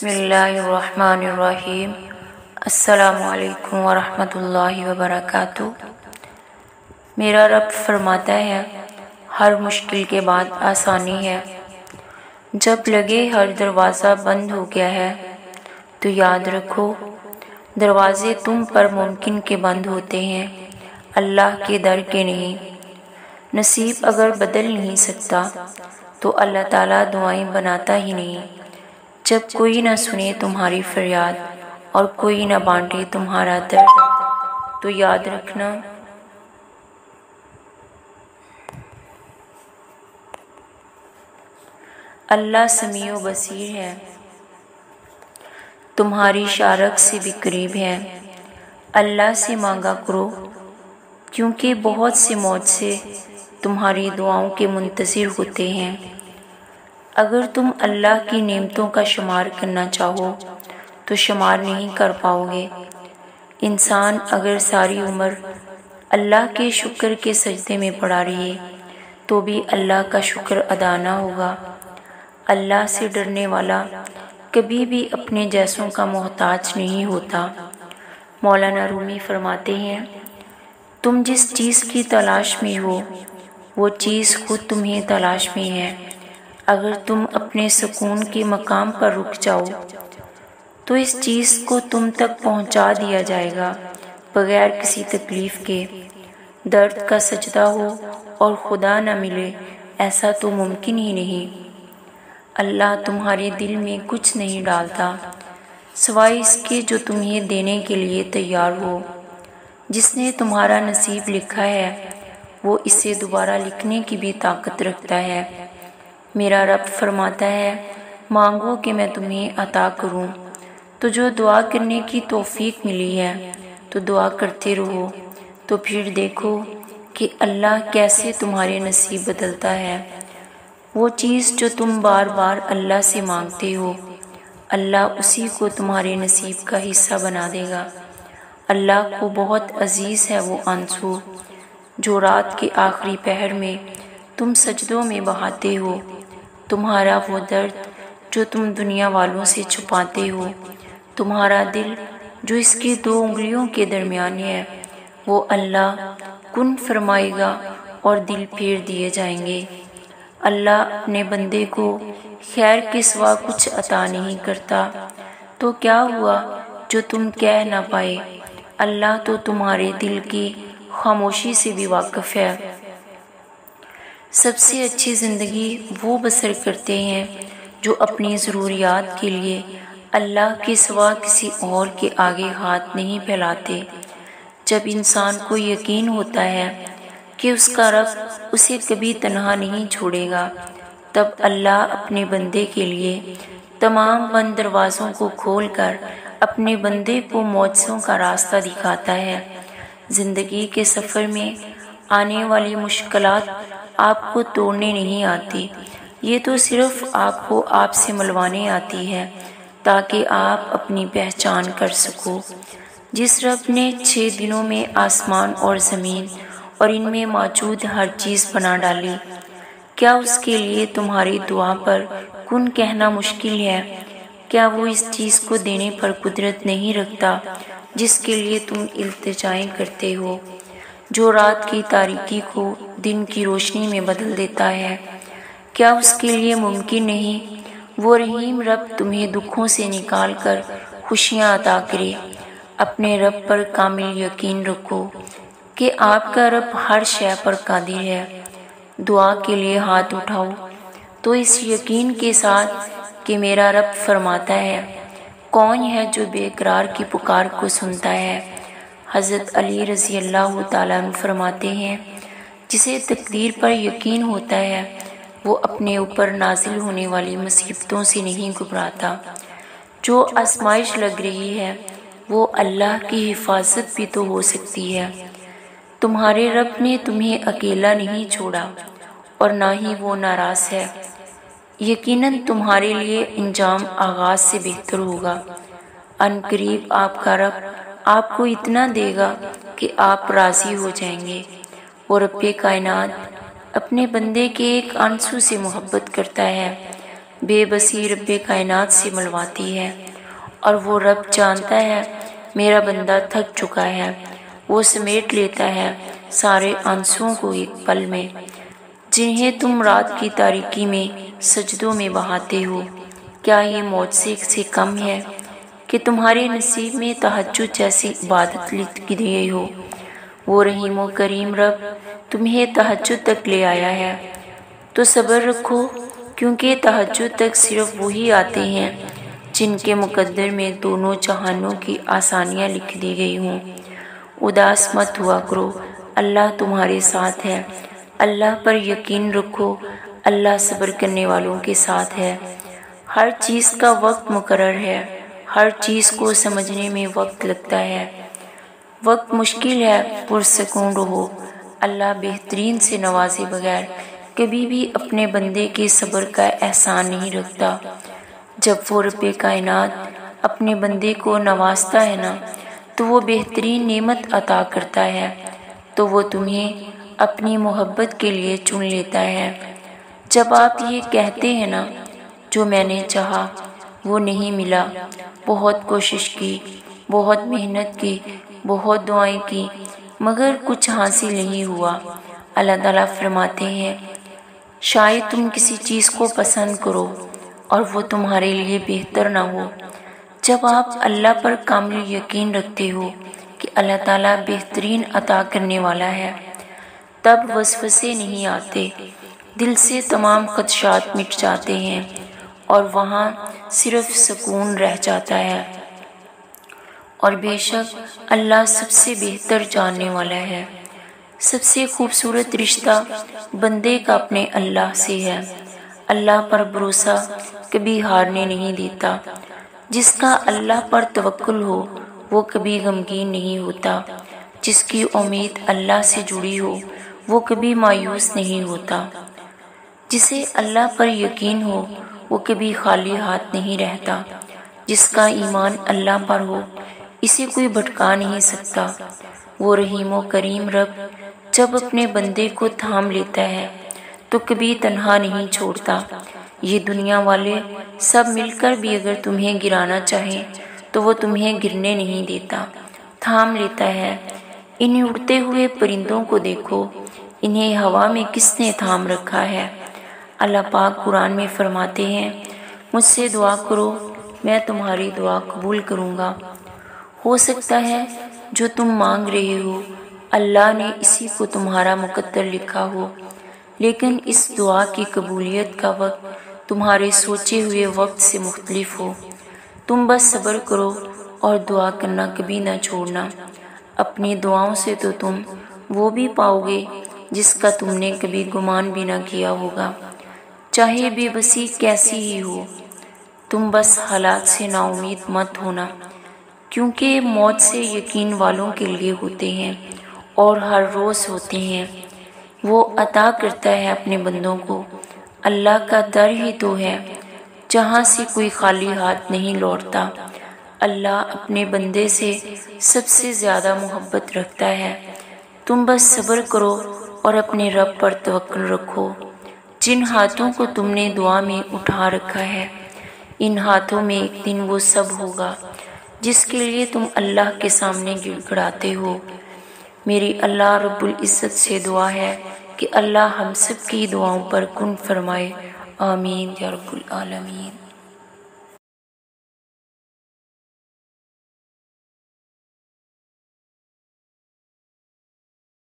بسم اللہ الرحمن الرحیم۔ السلام علیکم ورحمۃ اللہ وبرکاتہ۔ میرا رب فرماتا ہے ہر مشکل کے بعد آسانی ہے۔ جب لگے ہر دروازہ بند ہو گیا ہے تو یاد رکھو دروازے تم پر ممکن کے بند ہوتے ہیں، اللہ کے در کے نہیں۔ نصیب اگر بدل نہیں سکتا تو اللہ تعالیٰ دعائیں بناتا ہی نہیں۔ جب کوئی نہ سنے تمہاری فریاد اور کوئی نہ بانٹے تمہارا درد تو یاد رکھنا اللہ سمیع و بصیر ہے، تمہاری شارک سے بھی قریب ہے۔ اللہ سے مانگا کرو کیونکہ بہت سے معجزے تمہاری دعاؤں کے منتظر ہوتے ہیں۔ اگر تم اللہ کی نعمتوں کا شمار کرنا چاہو تو شمار نہیں کر پاؤ گے۔ انسان اگر ساری عمر اللہ کے شکر کے سجدے میں پڑا رہے تو بھی اللہ کا شکر ادا نہ ہوگا۔ اللہ سے ڈرنے والا کبھی بھی اپنے جیسوں کا محتاج نہیں ہوتا۔ مولانا رومی فرماتے ہیں تم جس چیز کی تلاش میں ہو وہ چیز خود تمہیں تلاش میں ہے۔ اگر تم اپنے سکون کے مقام پر رک جاؤ تو اس چیز کو تم تک پہنچا دیا جائے گا بغیر کسی تکلیف کے۔ درد کا سجدہ ہو اور خدا نہ ملے ایسا تو ممکن ہی نہیں۔ اللہ تمہارے دل میں کچھ نہیں ڈالتا سوائے اس کے جو تمہیں دینے کے لیے تیار ہو۔ جس نے تمہارا نصیب لکھا ہے وہ اسے دوبارہ لکھنے کی بھی طاقت رکھتا ہے۔ میرا رب فرماتا ہے مانگو کہ میں تمہیں عطا کروں۔ تو جو دعا کرنے کی توفیق ملی ہے تو دعا کرتے رہو، تو پھر دیکھو کہ اللہ کیسے تمہارے نصیب بدلتا ہے۔ وہ چیز جو تم بار بار اللہ سے مانگتے ہو اللہ اسی کو تمہارے نصیب کا حصہ بنا دے گا۔ اللہ کو بہت عزیز ہے وہ آنسو جو رات کے آخری پہر میں تم سجدوں میں بہاتے ہو۔ تمہارا وہ درد جو تم دنیا والوں سے چھپاتے ہو، تمہارا دل جو اس کی 2 انگلیوں کے درمیان ہے، وہ اللہ کن فرمائے گا اور دل پھیر دیے جائیں گے۔ اللہ اپنے بندے کو خیر کے سوا کچھ عطا نہیں کرتا، تو کیا ہوا جو تم کہہ نہ پائے۔ اللہ تو تمہارے دل کی خاموشی سے بھی واقف ہے۔ سب سے اچھی زندگی وہ بسر کرتے ہیں جو اپنی ضروریات کے لیے اللہ کے سوا کسی اور کے آگے ہاتھ نہیں پھیلاتے۔ جب انسان کو یقین ہوتا ہے کہ اس کا رب اسے کبھی تنہا نہیں چھوڑے گا، تب اللہ اپنے بندے کے لیے تمام بند دروازوں کو کھول کر اپنے بندے کو معجزوں کا راستہ دکھاتا ہے۔ زندگی کے سفر میں آنے والی مشکلات آپ کو توڑنے نہیں آتی، یہ تو صرف آپ کو آپ سے ملوانے آتی ہے تاکہ آپ اپنی پہچان کر سکو۔ جس رب نے 6 دنوں میں آسمان اور زمین اور ان میں موجود ہر چیز بنا ڈالی، کیا اس کے لیے تمہاری دعا پر کن کہنا مشکل ہے؟ کیا وہ اس چیز کو دینے پر قدرت نہیں رکھتا جس کے لیے تم التجائیں کرتے ہو، جو رات کی تاریکی کو دن کی روشنی میں بدل دیتا ہے؟ کیا اس کے لیے ممکن نہیں وہ رحیم رب تمہیں دکھوں سے نکال کر خوشیاں عطا کرے؟ اپنے رب پر کامل یقین رکھو کہ آپ کا رب ہر شے پر قادر ہے۔ دعا کے لیے ہاتھ اٹھاؤ تو اس یقین کے ساتھ کہ میرا رب فرماتا ہے کون ہے جو بے قرار کی پکار کو سنتا ہے۔ حضرت علی رضی اللہ تعالیٰ عنہ فرماتے ہیں جسے تقدیر پر یقین ہوتا ہے وہ اپنے اوپر نازل ہونے والی مصیبتوں سے نہیں گھبراتا۔ جو آزمائش لگ رہی ہے وہ اللہ کی حفاظت بھی تو ہو سکتی ہے۔ تمہارے رب نے تمہیں اکیلا نہیں چھوڑا اور نہ ہی وہ ناراض ہے۔ یقیناً تمہارے لیے انجام آغاز سے بہتر ہوگا۔ ان قریب آپ کا رب آپ کو اتنا دے گا کہ آپ راضی ہو جائیں گے۔ اور رب کائنات اپنے بندے کے ایک آنسو سے محبت کرتا ہے۔ بے بسی رب کائنات سے ملواتی ہے، اور وہ رب جانتا ہے میرا بندہ تھک چکا ہے، وہ سمیٹ لیتا ہے سارے آنسوؤں کو ایک پل میں، جنہیں تم رات کی تاریکی میں سجدوں میں بہاتے ہو۔ کیا یہ معجزے سے کم ہے کہ تمہارے نصیب میں تہجد جیسی عبادت لکھ گئے ہو؟ وہ رحیم و کریم رب تمہیں تہجد تک لے آیا ہے، تو صبر رکھو، کیونکہ تہجد تک صرف وہی آتے ہیں جن کے مقدر میں دونوں جہانوں کی آسانیاں لکھ دی گئی ہوں۔ اداس مت ہوا کرو، اللہ تمہارے ساتھ ہے، اللہ پر یقین رکھو، اللہ صبر کرنے والوں کے ساتھ ہے۔ ہر چیز کا وقت مقرر ہے، ہر چیز کو سمجھنے میں وقت لگتا ہے۔ وقت مشکل ہے، پرسکون رہو، اللہ بہترین سے نوازے بغیر کبھی بھی اپنے بندے کے صبر کا احسان نہیں رکھتا۔ جب وہ رب کائنات اپنے بندے کو نوازتا ہے نا، تو وہ بہترین نعمت عطا کرتا ہے، تو وہ تمہیں اپنی محبت کے لیے چن لیتا ہے۔ جب آپ یہ کہتے ہیں نا، جو میں نے چاہا وہ نہیں ملا، بہت کوشش کی، بہت محنت کی، بہت دعائیں کی، مگر کچھ حاصل نہیں ہوا، اللہ تعالیٰ فرماتے ہیں شاید تم کسی چیز کو پسند کرو اور وہ تمہارے لیے بہتر نہ ہو۔ جب آپ اللہ پر کامل یقین رکھتے ہو کہ اللہ تعالیٰ بہترین عطا کرنے والا ہے، تب وسوسے نہیں آتے، دل سے تمام خدشات مٹ جاتے ہیں، اور وہاں صرف سکون رہ جاتا ہے۔ اور بے شک اللہ سب سے بہتر جاننے والا ہے۔ سب سے خوبصورت رشتہ بندے کا اپنے اللہ سے ہے۔ اللہ پر بھروسہ کبھی ہارنے نہیں دیتا۔ جس کا اللہ پر توکل ہو وہ کبھی غمگین نہیں ہوتا۔ جس کی امید اللہ سے جڑی ہو وہ کبھی مایوس نہیں ہوتا۔ جسے اللہ پر یقین ہو وہ کبھی خالی ہاتھ نہیں رہتا۔ جس کا ایمان اللہ پر ہو اسے کوئی بھٹکا نہیں سکتا۔ وہ رحیم و کریم رب جب اپنے بندے کو تھام لیتا ہے تو کبھی تنہا نہیں چھوڑتا۔ یہ دنیا والے سب مل کر بھی اگر تمہیں گرانا چاہیں تو وہ تمہیں گرنے نہیں دیتا، تھام لیتا ہے۔ انہیں اڑتے ہوئے پرندوں کو دیکھو، انہیں ہوا میں کس نے تھام رکھا ہے؟ اللہ پاک قرآن میں فرماتے ہیں مجھ سے دعا کرو میں تمہاری دعا قبول کروں گا۔ ہو سکتا ہے جو تم مانگ رہے ہو اللہ نے اسی کو تمہارا مقدر لکھا ہو، لیکن اس دعا کی قبولیت کا وقت تمہارے سوچے ہوئے وقت سے مختلف ہو۔ تم بس صبر کرو اور دعا کرنا کبھی نہ چھوڑنا۔ اپنی دعاؤں سے تو تم وہ بھی پاؤ گے جس کا تم نے کبھی گمان بھی نہ کیا ہوگا، چاہے بے بسی کیسی ہی ہو۔ تم بس حالات سے نا امید مت ہونا، کیونکہ موت سے یقین والوں کے لیے ہوتے ہیں اور ہر روز ہوتے ہیں۔ وہ عطا کرتا ہے اپنے بندوں کو۔ اللہ کا در ہی تو ہے جہاں سے کوئی خالی ہاتھ نہیں لوٹتا۔ اللہ اپنے بندے سے سب سے زیادہ محبت رکھتا ہے۔ تم بس صبر کرو اور اپنے رب پر توکل رکھو۔ جن ہاتھوں کو تم نے دعا میں اٹھا رکھا ہے، ان ہاتھوں میں ایک دن وہ سب ہوگا جس کے لیے تم اللہ کے سامنے گڑ گڑاتے ہو۔ میری اللہ رب العزت سے دعا ہے کہ اللہ ہم سب کی دعاؤں پر کن فرمائے، آمین یا رب العالمین۔